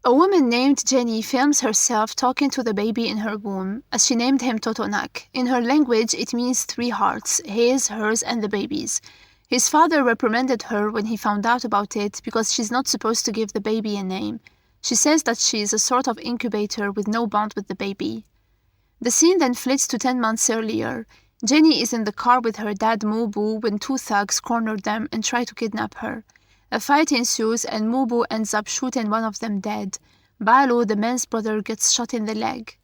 A woman named Jenny films herself talking to the baby in her womb, as she named him Totonak. In her language, it means 3 hearts, his, hers, and the baby's. His father reprimanded her when he found out about it because she's not supposed to give the baby a name. She says that she is a sort of incubator with no bond with the baby. The scene then flits to 10 months earlier. Jenny is in the car with her dad Mubu when 2 thugs corner them and try to kidnap her. A fight ensues and Mubu ends up shooting one of them dead. Balu, the man's brother, gets shot in the leg.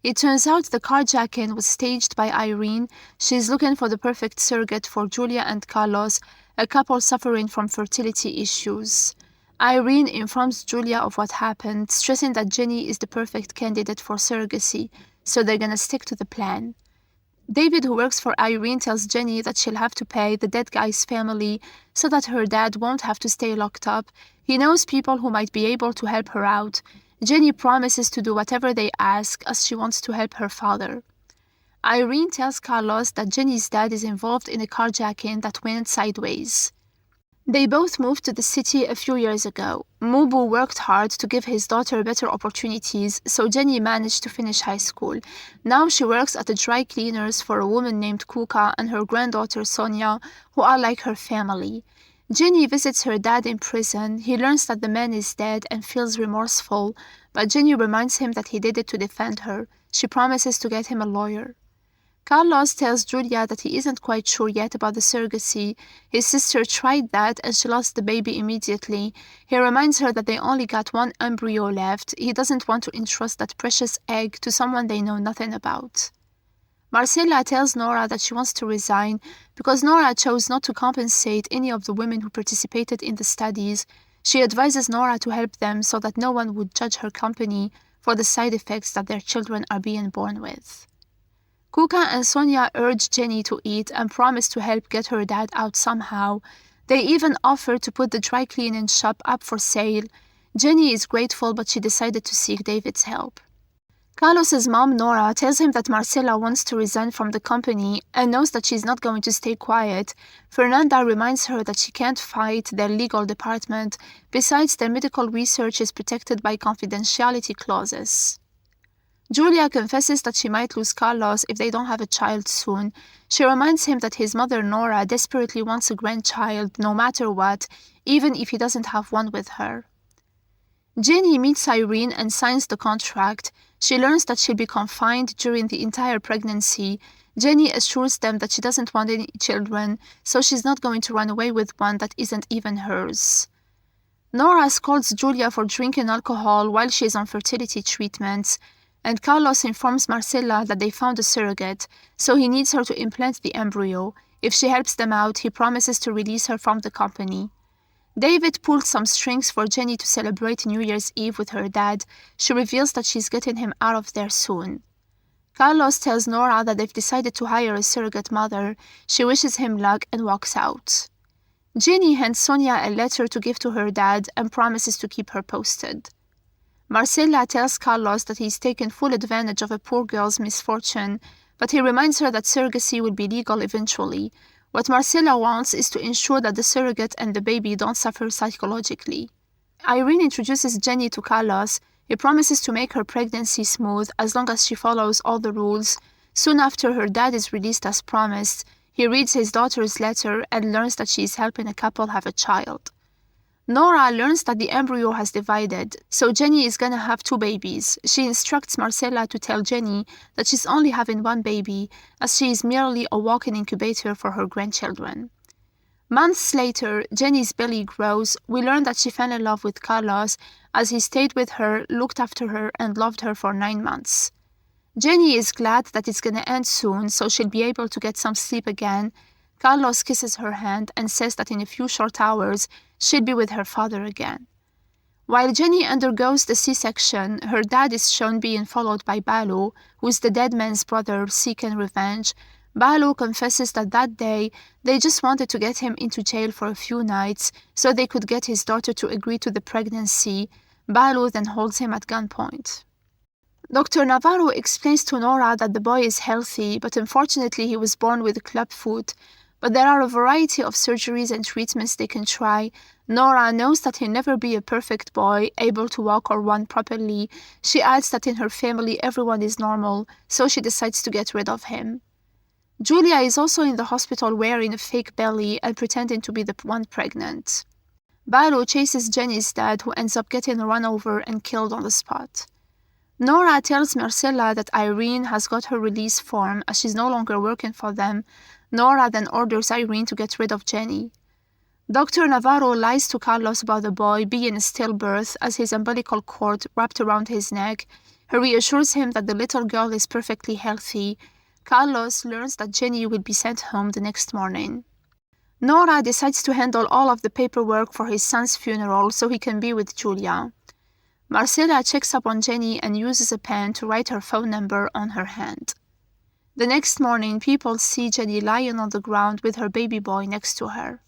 It turns out the carjacking was staged by Irene. She's looking for the perfect surrogate for Julia and Carlos, a couple suffering from fertility issues. Irene informs Julia of what happened, stressing that Jenny is the perfect candidate for surrogacy, so they're gonna stick to the plan. David, who works for Irene, tells Jenny that she'll have to pay the dead guy's family so that her dad won't have to stay locked up. He knows people who might be able to help her out. Jenny promises to do whatever they ask as she wants to help her father. Irene tells Carlos that Jenny's dad is involved in a carjacking that went sideways. They both moved to the city a few years ago. Mubu worked hard to give his daughter better opportunities, so Jenny managed to finish high school. Now she works at a dry cleaners for a woman named Kuka and her granddaughter Sonia, who are like her family. Jenny visits her dad in prison. He learns that the man is dead and feels remorseful, but Jenny reminds him that he did it to defend her. She promises to get him a lawyer. Carlos tells Julia that he isn't quite sure yet about the surrogacy. His sister tried that and she lost the baby immediately. He reminds her that they only got 1 embryo left. He doesn't want to entrust that precious egg to someone they know nothing about. Marcella tells Nora that she wants to resign because Nora chose not to compensate any of the women who participated in the studies. She advises Nora to help them so that no one would judge her company for the side effects that their children are being born with. Kuka and Sonia urge Jenny to eat and promise to help get her dad out somehow. They even offer to put the dry cleaning shop up for sale. Jenny is grateful, but she decided to seek David's help. Carlos's mom, Nora, tells him that Marcela wants to resign from the company and knows that she's not going to stay quiet. Fernanda reminds her that she can't fight their legal department. Besides, their medical research is protected by confidentiality clauses. Julia confesses that she might lose Carlos if they don't have a child soon. She reminds him that his mother, Nora, desperately wants a grandchild no matter what, even if he doesn't have one with her. Jenny meets Irene and signs the contract. She learns that she'll be confined during the entire pregnancy. Jenny assures them that she doesn't want any children, so she's not going to run away with one that isn't even hers. Nora scolds Julia for drinking alcohol while she's on fertility treatments, and Carlos informs Marcella that they found a surrogate, so he needs her to implant the embryo. If she helps them out, he promises to release her from the company. David pulled some strings for Jenny to celebrate New Year's Eve with her dad. She reveals that she's getting him out of there soon. Carlos tells Nora that they've decided to hire a surrogate mother. She wishes him luck and walks out. Jenny hands Sonia a letter to give to her dad and promises to keep her posted. Marcella tells Carlos that he's taken full advantage of a poor girl's misfortune, but he reminds her that surrogacy will be legal eventually. What Marcella wants is to ensure that the surrogate and the baby don't suffer psychologically. Irene introduces Jenny to Carlos. He promises to make her pregnancy smooth as long as she follows all the rules. Soon after her dad is released as promised, he reads his daughter's letter and learns that she is helping a couple have a child. Nora learns that the embryo has divided, so Jenny is gonna have 2 babies. She instructs Marcella to tell Jenny that she's only having 1 baby, as she is merely a walk-in incubator for her grandchildren. Months later, Jenny's belly grows. We learn that she fell in love with Carlos, as he stayed with her, looked after her, and loved her for 9 months. Jenny is glad that it's gonna end soon, so she'll be able to get some sleep again. Carlos kisses her hand and says that in a few short hours, she'll be with her father again. While Jenny undergoes the C-section, her dad is shown being followed by Balu, who is the dead man's brother seeking revenge. Balu confesses that day they just wanted to get him into jail for a few nights so they could get his daughter to agree to the pregnancy. Balu then holds him at gunpoint. Dr. Navarro explains to Nora that the boy is healthy, but unfortunately he was born with a clubfoot. But there are a variety of surgeries and treatments they can try. Nora knows that he'll never be a perfect boy, able to walk or run properly. She adds that in her family everyone is normal, so she decides to get rid of him. Julia is also in the hospital wearing a fake belly and pretending to be the one pregnant. Balu chases Jenny's dad, who ends up getting run over and killed on the spot. Nora tells Marcella that Irene has got her release form as she's no longer working for them. Nora then orders Irene to get rid of Jenny. Dr. Navarro lies to Carlos about the boy being a stillbirth as his umbilical cord wrapped around his neck. He reassures him that the little girl is perfectly healthy. Carlos learns that Jenny will be sent home the next morning. Nora decides to handle all of the paperwork for his son's funeral so he can be with Julia. Marcella checks up on Jenny and uses a pen to write her phone number on her hand. The next morning, people see Jenny lying on the ground with her baby boy next to her.